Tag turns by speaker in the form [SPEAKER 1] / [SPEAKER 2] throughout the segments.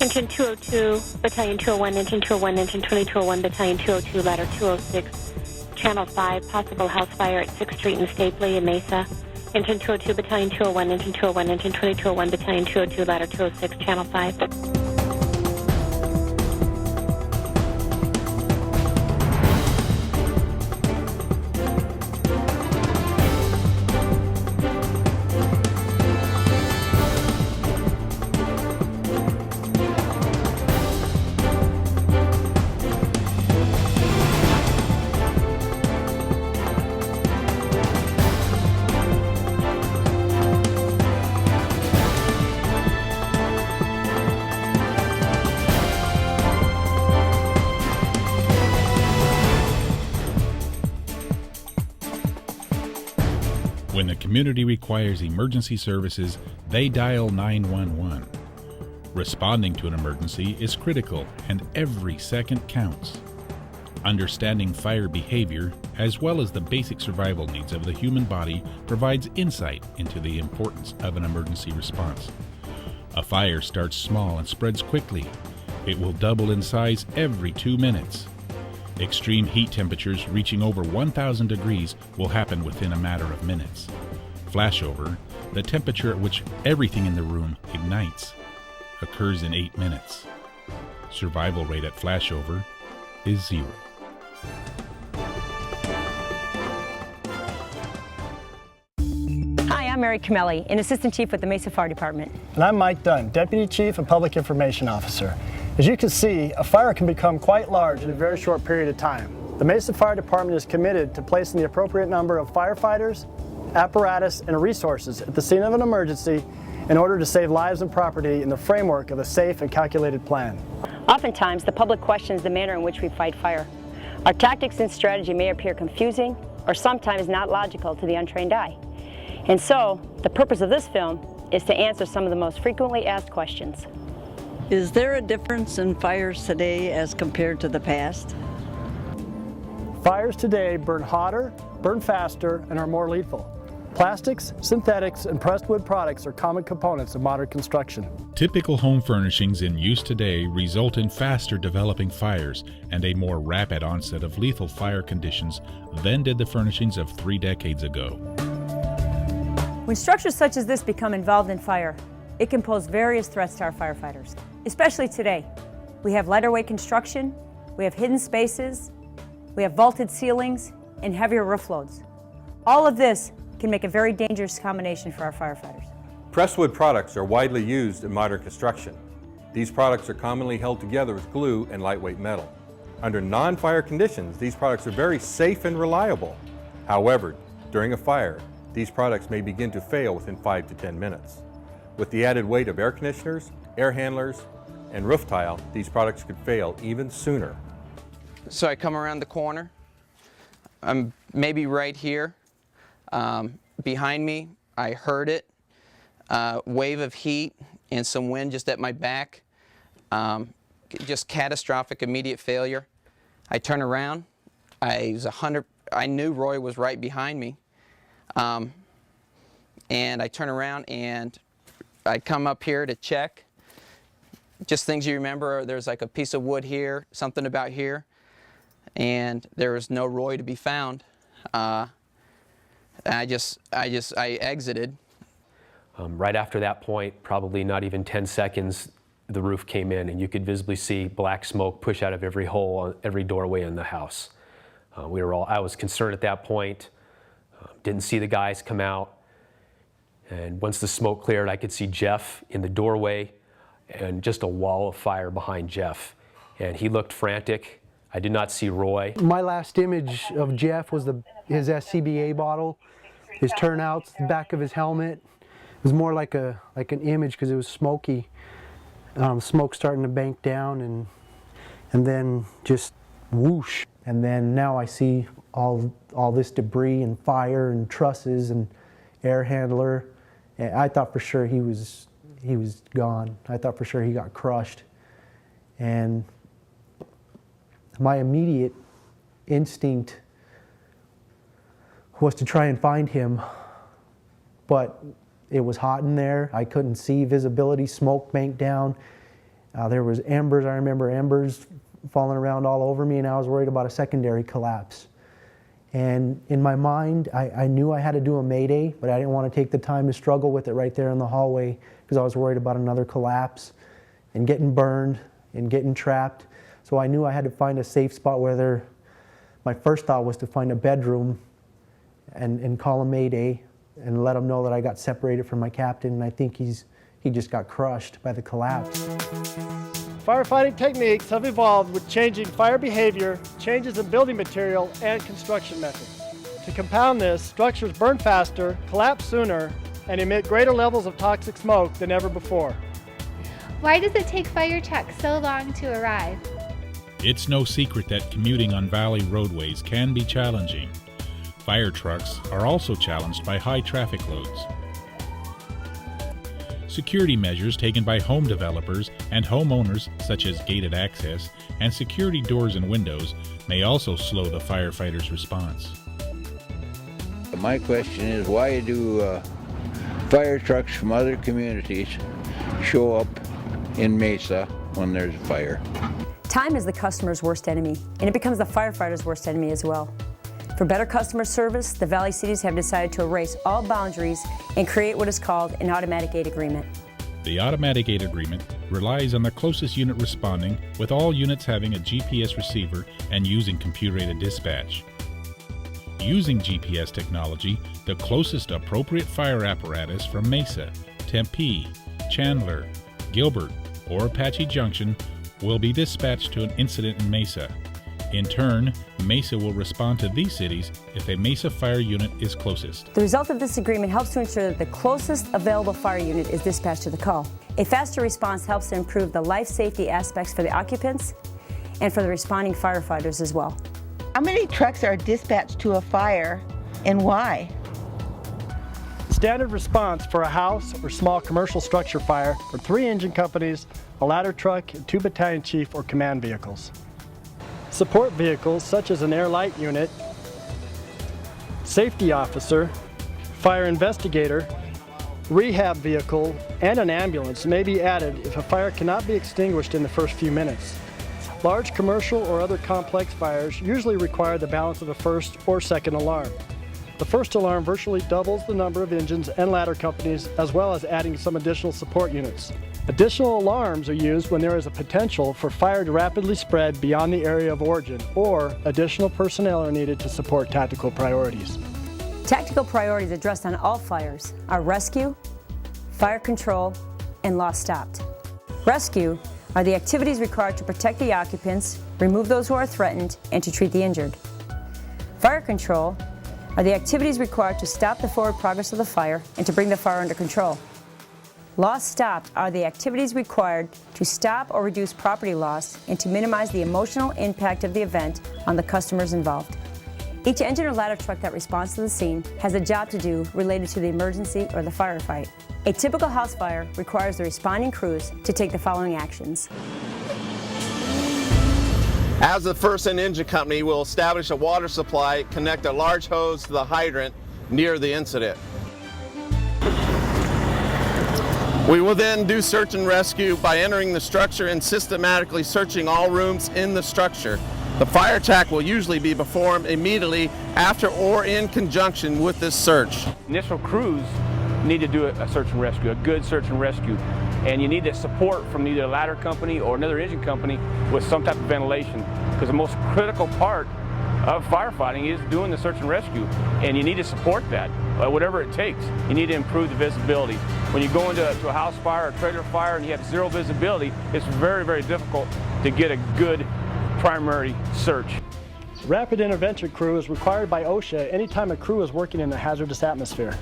[SPEAKER 1] Engine 202, Battalion 201, Engine 201, Engine 2201, Battalion 202, Ladder 206, Channel 5, possible house fire at 6th Street and Stapley in Mesa. Engine 202, Battalion 201, Engine 201, Engine 2201, Battalion 202, Ladder 206, Channel 5.
[SPEAKER 2] When the community requires emergency services, they dial 911. Responding to an emergency is critical, and every second counts. Understanding fire behavior, as well as the basic survival needs of the human body, provides insight into the importance of an emergency response. A fire starts small and spreads quickly. It will double in size every 2 minutes. Extreme heat temperatures reaching over 1,000 degrees will happen within a matter of minutes. Flashover, the temperature at which everything in the room ignites, occurs in 8 minutes. Survival rate at flashover is 0.
[SPEAKER 3] Hi, I'm Mary Camelli, an Assistant Chief with the Mesa Fire Department.
[SPEAKER 4] And I'm Mike Dunn, Deputy Chief and Public Information Officer. As you can see, a fire can become quite large in a very short period of time. The Mesa Fire Department is committed to placing the appropriate number of firefighters, apparatus, and resources at the scene of an emergency in order to save lives and property in the framework of a safe and calculated plan.
[SPEAKER 3] Oftentimes, the public questions the manner in which we fight fire. Our tactics and strategy may appear confusing or sometimes not logical to the untrained eye. And so, the purpose of this film is to answer some of the most frequently asked questions.
[SPEAKER 5] Is there a difference in fires today as compared to the past?
[SPEAKER 4] Fires today burn hotter, burn faster, and are more lethal. Plastics, synthetics, and pressed wood products are common components of modern construction.
[SPEAKER 2] Typical home furnishings in use today result in faster developing fires and a more rapid onset of lethal fire conditions than did the furnishings of 3 decades ago.
[SPEAKER 3] When structures such as this become involved in fire, it can pose various threats to our firefighters, especially today. We have lighter weight construction, we have hidden spaces, we have vaulted ceilings, and heavier roof loads. All of this can make a very dangerous combination for our firefighters.
[SPEAKER 6] Pressed wood products are widely used in modern construction. These products are commonly held together with glue and lightweight metal. Under non-fire conditions, these products are very safe and reliable. However, during a fire, these products may begin to fail within 5 to 10 minutes. With the added weight of air conditioners, air handlers, and roof tile, these products could fail even sooner.
[SPEAKER 7] So I come around the corner. I'm maybe right here. Behind me, I heard it. Wave of heat and some wind just at my back. Just catastrophic, immediate failure. I turn around. I knew Roy was right behind me. And I turn around and I come up here to check. Just things you remember, there's like a piece of wood here, something about here, and there was no Roy to be found. I exited.
[SPEAKER 8] Right after that point, probably not even 10 seconds, the roof came in and you could visibly see black smoke push out of every hole, every doorway in the house. I was concerned at that point, didn't see the guys come out. And once the smoke cleared, I could see Jeff in the doorway and just a wall of fire behind Jeff. And he looked frantic. I did not see Roy.
[SPEAKER 9] My last image of Jeff was his SCBA bottle, his turnouts, the back of his helmet. It was more like an image because it was smoky. Smoke starting to bank down and then just whoosh. And then now I see all this debris and fire and trusses and air handler. And I thought for sure he was gone. I thought for sure he got crushed. And my immediate instinct was to try and find him, but it was hot in there. I couldn't see visibility, smoke banked down. There was embers, I remember embers falling around all over me, and I was worried about a secondary collapse. And in my mind, I knew I had to do a mayday, but I didn't want to take the time to struggle with it right there in the hallway because I was worried about another collapse and getting burned and getting trapped. So I knew I had to find a safe spot, whether my first thought was to find a bedroom and call a mayday and let him know that I got separated from my captain, and I think he just got crushed by the collapse.
[SPEAKER 4] Firefighting techniques have evolved with changing fire behavior, changes in building material, and construction methods. To compound this, structures burn faster, collapse sooner, and emit greater levels of toxic smoke than ever before.
[SPEAKER 10] Why does it take fire trucks so long to arrive?
[SPEAKER 2] It's no secret that commuting on valley roadways can be challenging. Fire trucks are also challenged by high traffic loads. Security measures taken by home developers and homeowners, such as gated access and security doors and windows, may also slow the firefighters' response.
[SPEAKER 11] My question is, why do fire trucks from other communities show up in Mesa when there's a fire?
[SPEAKER 3] Time is the customer's worst enemy, and it becomes the firefighter's worst enemy as well. For better customer service, the Valley cities have decided to erase all boundaries and create what is called an automatic aid agreement.
[SPEAKER 2] The automatic aid agreement relies on the closest unit responding, with all units having a GPS receiver and using computer-aided dispatch. Using GPS technology, the closest appropriate fire apparatus from Mesa, Tempe, Chandler, Gilbert, or Apache Junction will be dispatched to an incident in Mesa. In turn, Mesa will respond to these cities if a Mesa fire unit is closest.
[SPEAKER 3] The result of this agreement helps to ensure that the closest available fire unit is dispatched to the call. A faster response helps to improve the life safety aspects for the occupants and for the responding firefighters as well.
[SPEAKER 12] How many trucks are dispatched to a fire and why?
[SPEAKER 4] Standard response for a house or small commercial structure fire for 3 engine companies, a ladder truck, and 2 battalion chief or command vehicles. Support vehicles such as an air light unit, safety officer, fire investigator, rehab vehicle, and an ambulance may be added if a fire cannot be extinguished in the first few minutes. Large commercial or other complex fires usually require the balance of a first or second alarm. The first alarm virtually doubles the number of engines and ladder companies, as well as adding some additional support units. Additional alarms are used when there is a potential for fire to rapidly spread beyond the area of origin, or additional personnel are needed to support tactical priorities.
[SPEAKER 3] Tactical priorities addressed on all fires are rescue, fire control, and loss stopped. Rescue are the activities required to protect the occupants, remove those who are threatened, and to treat the injured. Fire control are the activities required to stop the forward progress of the fire and to bring the fire under control. Loss stopped are the activities required to stop or reduce property loss and to minimize the emotional impact of the event on the customers involved. Each engine or ladder truck that responds to the scene has a job to do related to the emergency or the firefight. A typical house fire requires the responding crews to take the following actions.
[SPEAKER 13] As the first engine company, we'll establish a water supply, connect a large hose to the hydrant near the incident. We will then do search and rescue by entering the structure and systematically searching all rooms in the structure. The fire attack will usually be performed immediately after or in conjunction with this search.
[SPEAKER 14] Initial crews need to do a search and rescue, a good search and rescue. And you need the support from either a ladder company or another engine company with some type of ventilation, because the most critical part of firefighting is doing the search and rescue, and you need to support that, whatever it takes. You need to improve the visibility. When you go into a house fire or a trailer fire and you have zero visibility, it's very, very difficult to get a good primary search.
[SPEAKER 4] Rapid intervention crew is required by OSHA anytime a crew is working in a hazardous atmosphere.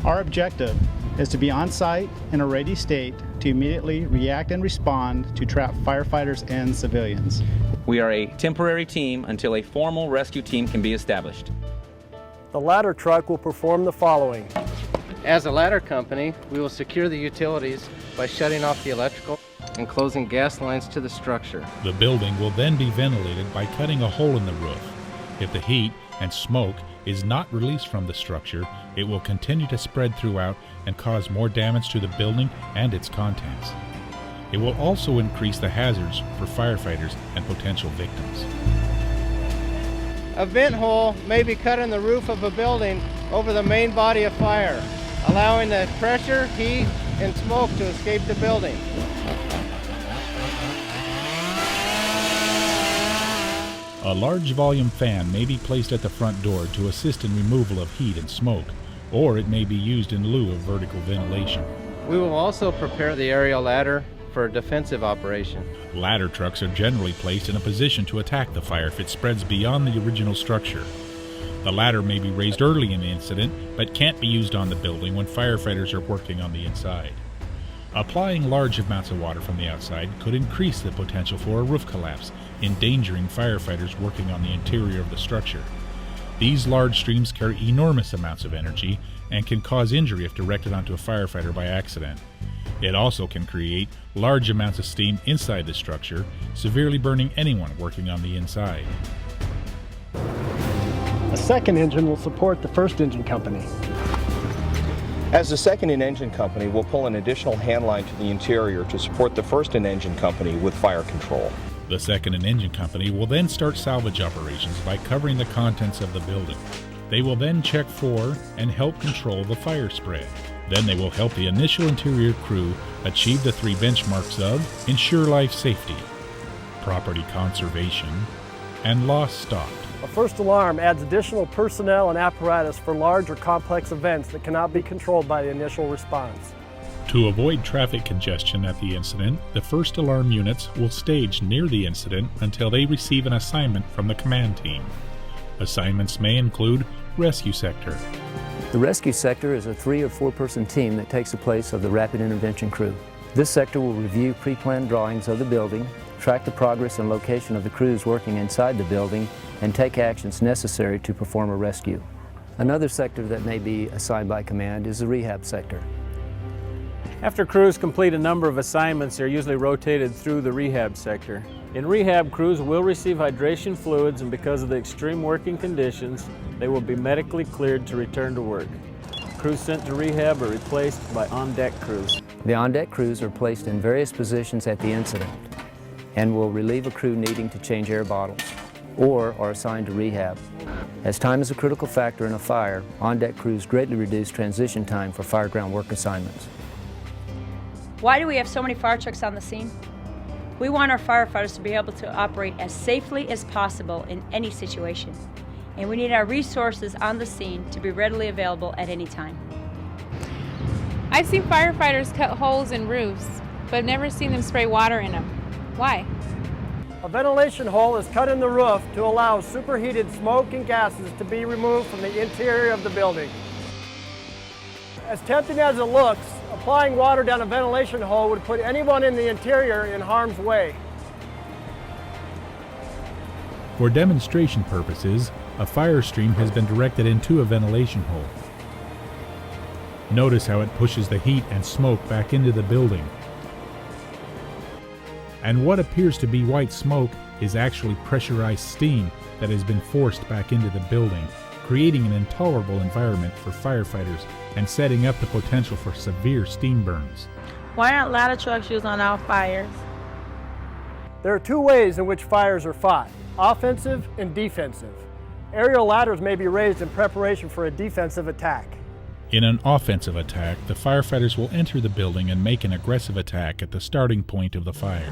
[SPEAKER 15] Our objective is to be on site in a ready state to immediately react and respond to trapped firefighters and civilians.
[SPEAKER 16] We are a temporary team until a formal rescue team can be established.
[SPEAKER 4] The ladder truck will perform the following.
[SPEAKER 17] As a ladder company, we will secure the utilities by shutting off the electrical and closing gas lines to the structure.
[SPEAKER 2] The building will then be ventilated by cutting a hole in the roof. If the heat and smoke is not released from the structure, it will continue to spread throughout and cause more damage to the building and its contents. It will also increase the hazards for firefighters and potential victims.
[SPEAKER 17] A vent hole may be cut in the roof of a building over the main body of fire, allowing the pressure, heat, and smoke to escape the building.
[SPEAKER 2] A large volume fan may be placed at the front door to assist in removal of heat and smoke, or it may be used in lieu of vertical ventilation.
[SPEAKER 17] We will also prepare the aerial ladder for a defensive operation.
[SPEAKER 2] Ladder trucks are generally placed in a position to attack the fire if it spreads beyond the original structure. The ladder may be raised early in the incident, but can't be used on the building when firefighters are working on the inside. Applying large amounts of water from the outside could increase the potential for a roof collapse, endangering firefighters working on the interior of the structure. These large streams carry enormous amounts of energy and can cause injury if directed onto a firefighter by accident. It also can create large amounts of steam inside the structure, severely burning anyone working on the inside.
[SPEAKER 4] A second engine will support the first engine company.
[SPEAKER 18] As the second-in-engine company, we'll pull an additional handline to the interior to support the first-in-engine company with fire control.
[SPEAKER 2] The second-in-engine company will then start salvage operations by covering the contents of the building. They will then check for and help control the fire spread. Then they will help the initial interior crew achieve the 3 benchmarks of ensure life safety, property conservation, and loss stopped.
[SPEAKER 4] A first alarm adds additional personnel and apparatus for large or complex events that cannot be controlled by the initial response.
[SPEAKER 2] To avoid traffic congestion at the incident, the first alarm units will stage near the incident until they receive an assignment from the command team. Assignments may include rescue sector.
[SPEAKER 19] The rescue sector is a 3 or 4 person team that takes the place of the rapid intervention crew. This sector will review pre-planned drawings of the building, track the progress and location of the crews working inside the building, and take actions necessary to perform a rescue. Another sector that may be assigned by command is the rehab sector.
[SPEAKER 20] After crews complete a number of assignments, they're usually rotated through the rehab sector. In rehab, crews will receive hydration fluids, and because of the extreme working conditions, they will be medically cleared to return to work. Crews sent to rehab are replaced by on-deck crews.
[SPEAKER 19] The on-deck crews are placed in various positions at the incident and will relieve a crew needing to change air bottles or are assigned to rehab. As time is a critical factor in a fire, on-deck crews greatly reduce transition time for fireground work assignments.
[SPEAKER 3] Why do we have so many fire trucks on the scene? We want our firefighters to be able to operate as safely as possible in any situation. And we need our resources on the scene to be readily available at any time.
[SPEAKER 10] I've seen firefighters cut holes in roofs, but I've never seen them spray water in them. Why?
[SPEAKER 4] A ventilation hole is cut in the roof to allow superheated smoke and gases to be removed from the interior of the building. As tempting as it looks, applying water down a ventilation hole would put anyone in the interior in harm's way.
[SPEAKER 2] For demonstration purposes, a fire stream has been directed into a ventilation hole. Notice how it pushes the heat and smoke back into the building. And what appears to be white smoke is actually pressurized steam that has been forced back into the building, creating an intolerable environment for firefighters and setting up the potential for severe steam burns.
[SPEAKER 21] Why aren't ladder trucks used on our fires?
[SPEAKER 4] There are 2 ways in which fires are fought, offensive and defensive. Aerial ladders may be raised in preparation for a defensive attack.
[SPEAKER 2] In an offensive attack, the firefighters will enter the building and make an aggressive attack at the starting point of the fire.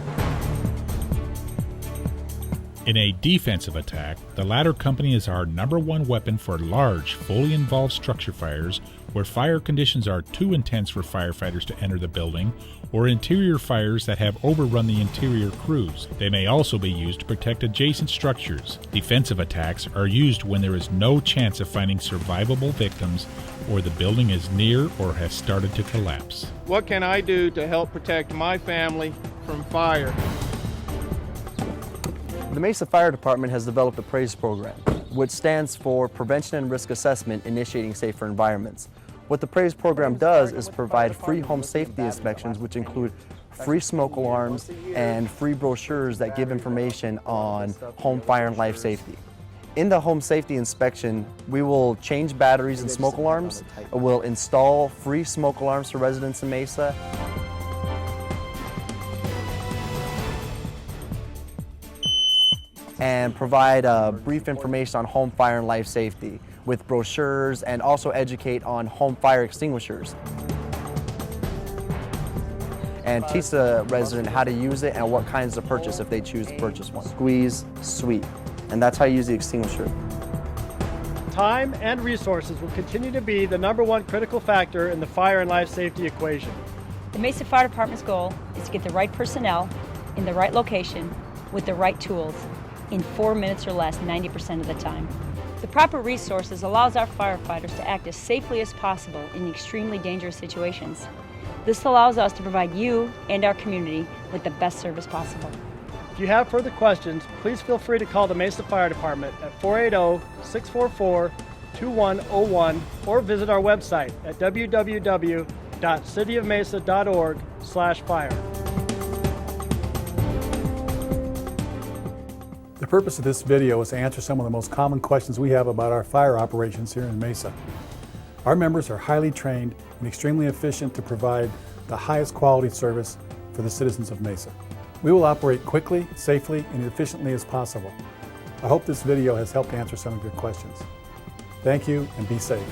[SPEAKER 2] In a defensive attack, the ladder company is our #1 weapon for large, fully involved structure fires where fire conditions are too intense for firefighters to enter the building, or interior fires that have overrun the interior crews. They may also be used to protect adjacent structures. Defensive attacks are used when there is no chance of finding survivable victims or the building is near or has started to collapse.
[SPEAKER 22] What can I do to help protect my family from fire?
[SPEAKER 23] The Mesa Fire Department has developed a PRAISE program, which stands for Prevention and Risk Assessment Initiating Safer Environments. What the PRAISE program does is provide free home safety inspections, which include free smoke alarms and free brochures that give information on home fire and life safety. In the home safety inspection, we will change batteries and smoke alarms. We'll install free smoke alarms for residents in Mesa. and provide brief information on home fire and life safety with brochures, and also educate on home fire extinguishers. And teach the resident how to use it and what kinds to purchase if they choose to purchase one. Squeeze, sweep, and that's how you use the extinguisher.
[SPEAKER 4] Time and resources will continue to be the #1 critical factor in the fire and life safety equation.
[SPEAKER 3] The Mesa Fire Department's goal is to get the right personnel in the right location with the right tools in 4 minutes or less 90% of the time. The proper resources allows our firefighters to act as safely as possible in extremely dangerous situations. This allows us to provide you and our community with the best service possible.
[SPEAKER 4] If you have further questions, please feel free to call the Mesa Fire Department at 480-644-2101 or visit our website at www.cityofmesa.org/fire.
[SPEAKER 1] The purpose of this video is to answer some of the most common questions we have about our fire operations here in Mesa. Our members are highly trained and extremely efficient to provide the highest quality service for the citizens of Mesa. We will operate quickly, safely, and efficiently as possible. I hope this video has helped answer some of your questions. Thank you and be safe.